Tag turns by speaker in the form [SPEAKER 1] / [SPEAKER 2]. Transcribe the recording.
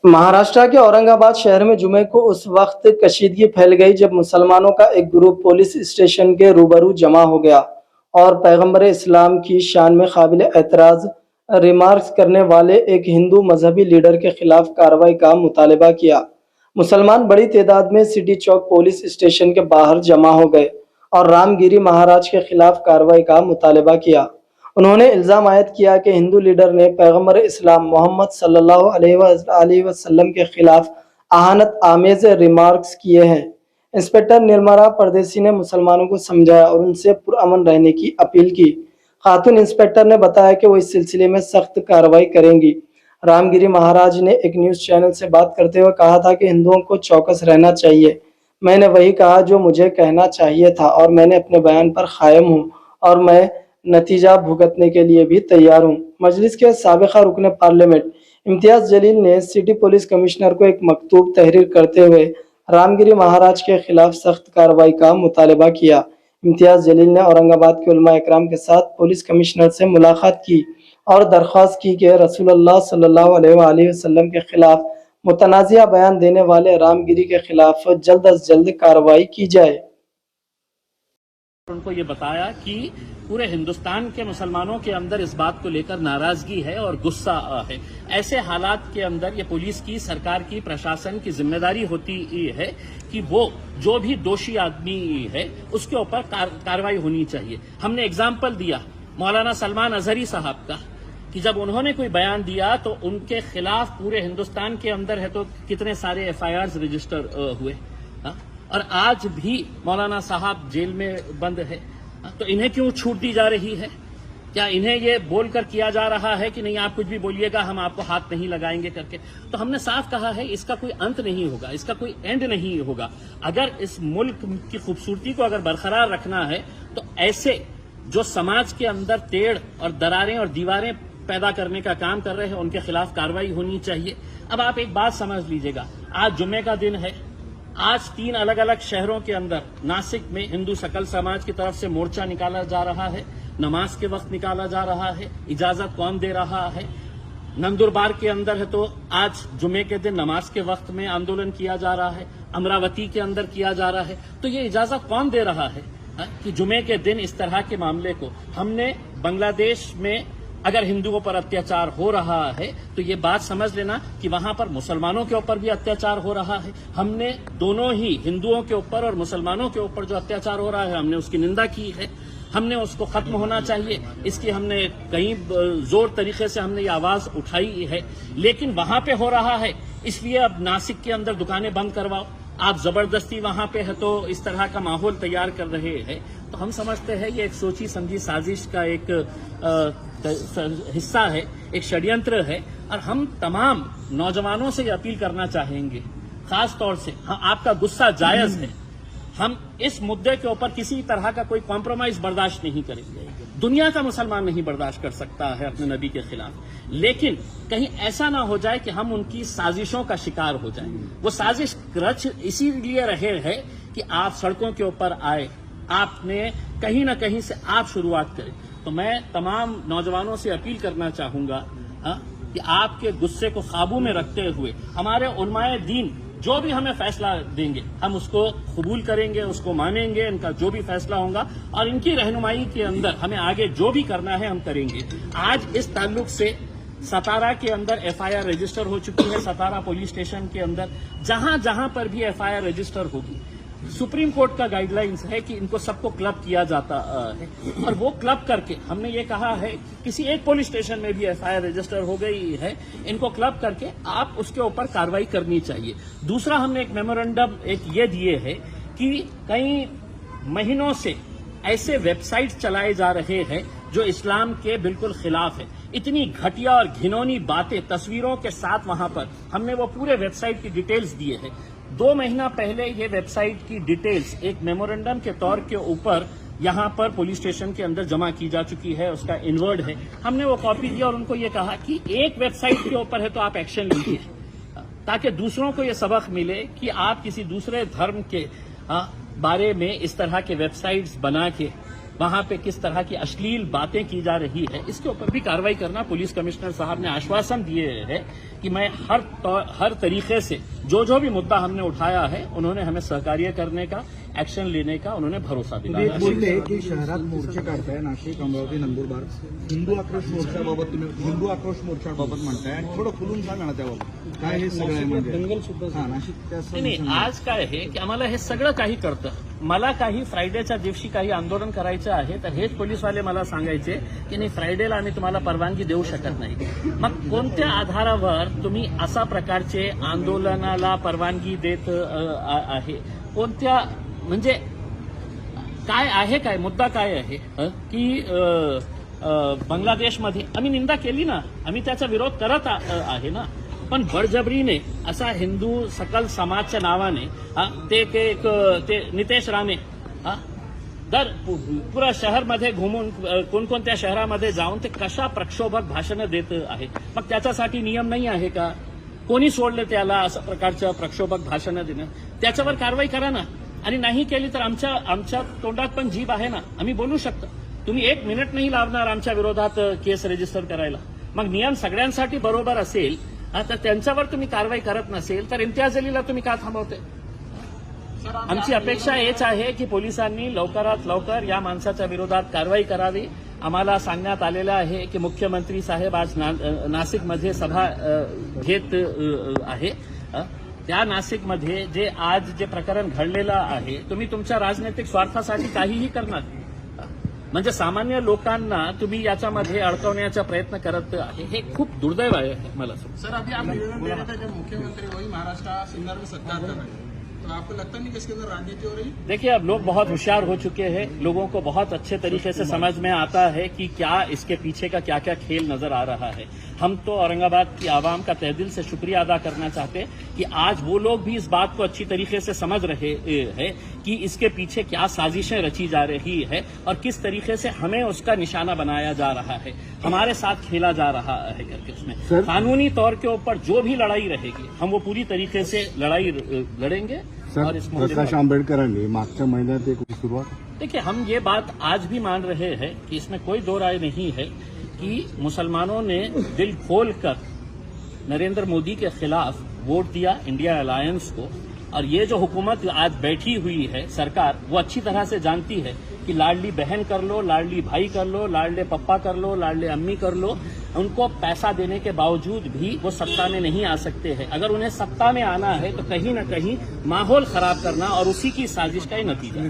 [SPEAKER 1] महाराष्ट्र के औरंगाबाद शहर में जुमे को उस वक्त कशीदगी फैल गई जब मुसलमानों का एक ग्रुप पुलिस स्टेशन के रूबरू जमा हो गया और पैगंबर इस्लाम की शान में काबिल एतराज रिमार्क्स करने वाले एक हिंदू मजहबी लीडर के खिलाफ कार्रवाई का मुतालबा किया। मुसलमान बड़ी तादाद में सिटी चौक पुलिस स्टेशन के बाहर जमा हो गए और रामगिरी महाराज के खिलाफ कार्रवाई का मुतालबा किया। उन्होंने इल्ज़ाम आयद किया कि हिंदू लीडर ने पैगंबर इस्लाम मोहम्मद सल्लल्लाहु अलैहि वसल्लम के खिलाफ अहानत आमेज रिमार्क्स किए हैं। इंस्पेक्टर निर्मला परदेसी ने मुसलमानों को समझाया और उनसे पुरअमन रहने की अपील की। खातून इंस्पेक्टर ने बताया कि वो इस सिलसिले में सख्त कार्रवाई करेंगी। रामगिरी महाराज ने एक न्यूज़ चैनल से बात करते हुए कहा था कि हिंदुओं को चौकस रहना चाहिए। मैंने वही कहा जो मुझे कहना चाहिए था और मैंने अपने बयान पर कायम हूँ और मैं नतीजा भुगतने के लिए भी तैयार हूँ। मजलिस के साबिका रुकन पार्लियामेंट इम्तियाज जलील ने सिटी पुलिस कमिश्नर को एक मकतूब तहरीर करते हुए रामगिरी महाराज के खिलाफ सख्त कार्रवाई का मुतालबा किया। इम्तियाज जलील ने औरंगाबाद के उलमा इकराम के साथ पुलिस कमिश्नर से मुलाकात की और दरख्वास्त की कि रसूलुल्लाह सल्लल्लाहु अलैहि वसल्लम के खिलाफ मुतनाज़िया बयान देने वाले रामगिरी के खिलाफ जल्द अज जल्द कार्रवाई की जाए।
[SPEAKER 2] उनको ये बताया कि पूरे हिंदुस्तान के मुसलमानों के अंदर इस बात को लेकर नाराजगी है और गुस्सा है। ऐसे हालात के अंदर ये पुलिस की, सरकार की, प्रशासन की जिम्मेदारी होती है कि वो जो भी दोषी आदमी है उसके ऊपर कार्रवाई होनी चाहिए। हमने एग्जाम्पल दिया मौलाना सलमान अजहरी साहब का कि जब उन्होंने कोई बयान दिया तो उनके खिलाफ पूरे हिंदुस्तान के अंदर है तो कितने सारे FIRs रजिस्टर हुए और आज भी मौलाना साहब जेल में बंद है। तो इन्हें क्यों छूट दी जा रही है? क्या इन्हें ये बोलकर किया जा रहा है कि नहीं आप कुछ भी बोलिएगा हम आपको हाथ नहीं लगाएंगे करके? तो हमने साफ कहा है इसका कोई अंत नहीं होगा, इसका कोई एंड नहीं होगा। अगर इस मुल्क की खूबसूरती को अगर बरकरार रखना है तो ऐसे जो समाज के अंदर टेढ़ और दरारें और दीवारें पैदा करने का काम कर रहे हैं उनके खिलाफ कार्रवाई होनी चाहिए। अब आप एक बात समझ लीजिएगा, आज जुम्मे का दिन है। आज 3 अलग अलग शहरों के अंदर नासिक में हिंदू सकल समाज की तरफ से मोर्चा निकाला जा रहा है, नमाज के वक्त निकाला जा रहा है। इजाजत कौन दे रहा है? नंदुरबार के अंदर है तो आज जुमे के दिन नमाज के वक्त में आंदोलन किया जा रहा है। अमरावती के अंदर किया जा रहा है। तो ये इजाजत कौन दे रहा है कि जुमे के दिन इस तरह के मामले को? हमने बांग्लादेश में अगर हिंदुओं पर अत्याचार हो रहा है तो ये बात समझ लेना कि वहां पर मुसलमानों के ऊपर भी अत्याचार हो रहा है। हमने दोनों ही हिंदुओं के ऊपर और मुसलमानों के ऊपर जो अत्याचार हो रहा है हमने उसकी निंदा की है। हमने उसको खत्म होना चाहिए, इसकी हमने कई जोर तरीके से हमने ये आवाज उठाई है। लेकिन वहां पे हो रहा है इसलिए अब नासिक के अंदर दुकानें बंद करवाओ, आप जबरदस्ती वहां पे है तो इस तरह का माहौल तैयार कर रहे हैं। तो हम समझते हैं ये एक सोची समझी साजिश का एक हिस्सा है, एक षड्यंत्र है। और हम तमाम नौजवानों से ये अपील करना चाहेंगे, खास तौर से आपका गुस्सा जायज है, हम इस मुद्दे के ऊपर किसी तरह का कोई कॉम्प्रोमाइज बर्दाश्त नहीं करेंगे। दुनिया का मुसलमान नहीं बर्दाश्त कर सकता है अपने नबी के खिलाफ। लेकिन कहीं ऐसा ना हो जाए कि हम उनकी साजिशों का शिकार हो जाएं। वो साजिश रच इसीलिए रहे हैं कि आप सड़कों के ऊपर आए, आपने कहीं ना कहीं से आप शुरुआत करें। तो मैं तमाम नौजवानों से अपील करना चाहूंगा कि आपके गुस्से को काबू में रखते हुए हमारे उलमाए दीन जो भी हमें फैसला देंगे हम उसको कबूल करेंगे, उसको मानेंगे, इनका जो भी फैसला होगा और इनकी रहनुमाई के अंदर हमें आगे जो भी करना है हम करेंगे। आज इस ताल्लुक से सतारा के अंदर FIR रजिस्टर हो चुकी है। सतारा पुलिस स्टेशन के अंदर जहां जहां पर भी FIR रजिस्टर होगी, सुप्रीम कोर्ट का गाइडलाइंस है कि इनको सबको क्लब किया जाता है और वो क्लब करके हमने ये कहा है कि किसी एक पुलिस स्टेशन में भी FIR रजिस्टर हो गई है, इनको क्लब करके आप उसके ऊपर कार्रवाई करनी चाहिए। दूसरा हमने एक मेमोरेंडम ये दिए है कि कई महीनों से ऐसे वेबसाइट चलाए जा रहे हैं जो इस्लाम के बिल्कुल खिलाफ है। इतनी घटिया और घिनौनी बातें तस्वीरों के साथ वहां पर हमने वो पूरे वेबसाइट की डिटेल्स दिए हैं। 2 महीना पहले ये वेबसाइट की डिटेल्स एक मेमोरेंडम के तौर के ऊपर यहां पर पुलिस स्टेशन के अंदर जमा की जा चुकी है, उसका इनवर्ड है। हमने वो कॉपी दिया और उनको ये कहा कि एक वेबसाइट के ऊपर है तो आप एक्शन लीजिए ताकि दूसरों को ये सबक मिले कि आप किसी दूसरे धर्म के बारे में इस तरह के वेबसाइट्स बना के वहां पे किस तरह की अश्लील बातें की जा रही है, इसके ऊपर भी कार्रवाई करना। पुलिस कमिश्नर साहब ने आश्वासन दिए है कि मैं हर तरीके से जो भी मुद्दा हमने उठाया है उन्होंने हमें सहकार्य करने का, एक्शन लेने का उन्होंने भरोसा दिलाया।
[SPEAKER 3] बोलते की शहरात मोर्चे काढताय, नाशिक, अमरावती, नंदुरबार, हिंदू आक्रोश मोर्चाबाबत तुम्ही हिंदू आक्रोश मोर्चाबाबत म्हणताय, आणि थोडं खुलून सांगा ना त्याबाबत काय हे सगळं आहे म्हणजे नाशिक
[SPEAKER 2] नाही, आज काय आहे की आम्हाला हे सगळं काही करतं। मला काही फ्रायडेच्या दिवशी काही आंदोलन करायचं आहे तर हेच पोलीसवाले मला सांगायचे की नाही, फ्रायडेला आम्ही तुम्हाला परवानगी देऊ शकत नाही। मग कोणत्या आधारावर तुम्ही अशा प्रकारचे आंदोलनाला परवानगी देत आहे? कोणत्या, म्हणजे काय आहे, काय मुद्दा काय आहे की बांगलादेशमध्ये आम्ही निंदा केली ना, आम्ही त्याचा विरोध करत आहे ना, पण बळजबरीने असा हिंदू सकल समाजच्या नावाने ते नितेश राणे पुरा शहरमध्ये घुमून कोणकोणत्या शहरामध्ये जाऊन ते कशा प्रक्षोभक भाषणं देत आहे। मग त्याच्यासाठी नियम नाही आहे का? कोणी सोडलं त्याला असं प्रकारचं प्रक्षोभक भाषणं देणं? त्याच्यावर कारवाई करा ना, आणि नाही केली तर आमच्या तोंडात पण जीभ आहे ना, आम्ही बोलू शकतो। तुम्ही 1 मिनिट नाही लावणार आमच्या विरोधात केस रजिस्टर करायला। मग नियम सगळ्यांसाठी बरोबर असेल तर त्यांच्यावर तुम्ही कारवाई करत नसेल तर इम्तियाज अलीला तुम्ही का थांबवते? आमची अपेक्षा हेच आहे की पोलिसांनी लवकरात लवकर या माणसाच्या विरोधात कारवाई करावी। आम्हाला सांगण्यात आलेलं आहे की मुख्यमंत्री साहेब आज नाशिकमध्ये सभा घेत आहे। त्या नाशिकमध्ये जे प्रकरण घडलेलं आहे, तुम्ही तुमच्या राजनैतिक स्वार्थासाठी काहीही करणार, म्हणजे सामान्य लोकांना तुम्ही याच्यामध्ये अडकवण्याचा प्रयत्न करत आहे, हे खूप दुर्दैव आहे मला।
[SPEAKER 4] सर, अभी आप निवेदन दे रहे थे जब मुख्यमंत्री वही महाराष्ट्र सिंगर में सत्कार कर रहे हैं, तो आपको लगता नहीं कि इसके अंदर राजनीति हो रही?
[SPEAKER 2] देखिए, अब लोग बहुत होशियार हो चुके हैं, लोगों को बहुत अच्छे तरीके से समझ में आता है कि क्या इसके पीछे का क्या क्या खेल नजर आ रहा है। हम तो औरंगाबाद की आवाम का तहे दिल से शुक्रिया अदा करना चाहते हैं कि आज वो लोग भी इस बात को अच्छी तरीके से समझ रहे हैं कि इसके पीछे क्या साजिशें रची जा रही है और किस तरीके से हमें उसका निशाना बनाया जा रहा है, हमारे साथ खेला जा रहा है करके। उसमें कानूनी तौर के ऊपर जो भी लड़ाई रहेगी हम वो पूरी तरीके से लड़ाई लड़ेंगे। और इस
[SPEAKER 3] प्रकाश आंबेडकरांनी मागच्या महिन्यात एक सुरुवात,
[SPEAKER 2] देखिए, हम ये बात आज भी मान रहे हैं कि इसमें कोई दो राय नहीं है कि मुसलमानों ने दिल खोलकर नरेंद्र मोदी के खिलाफ वोट दिया, इंडिया अलायंस को। और ये जो हुकूमत आज बैठी हुई है सरकार, वो अच्छी तरह से जानती है कि लाडली बहन कर लो, लाडली भाई कर लो, लाडले पप्पा कर लो, लाडले अम्मी कर लो, उनको पैसा देने के बावजूद भी वो सत्ता में नहीं आ सकते हैं। अगर उन्हें सत्ता में आना है तो कहीं न कहीं माहौल खराब करना और उसी की साजिश का ही नतीजा है।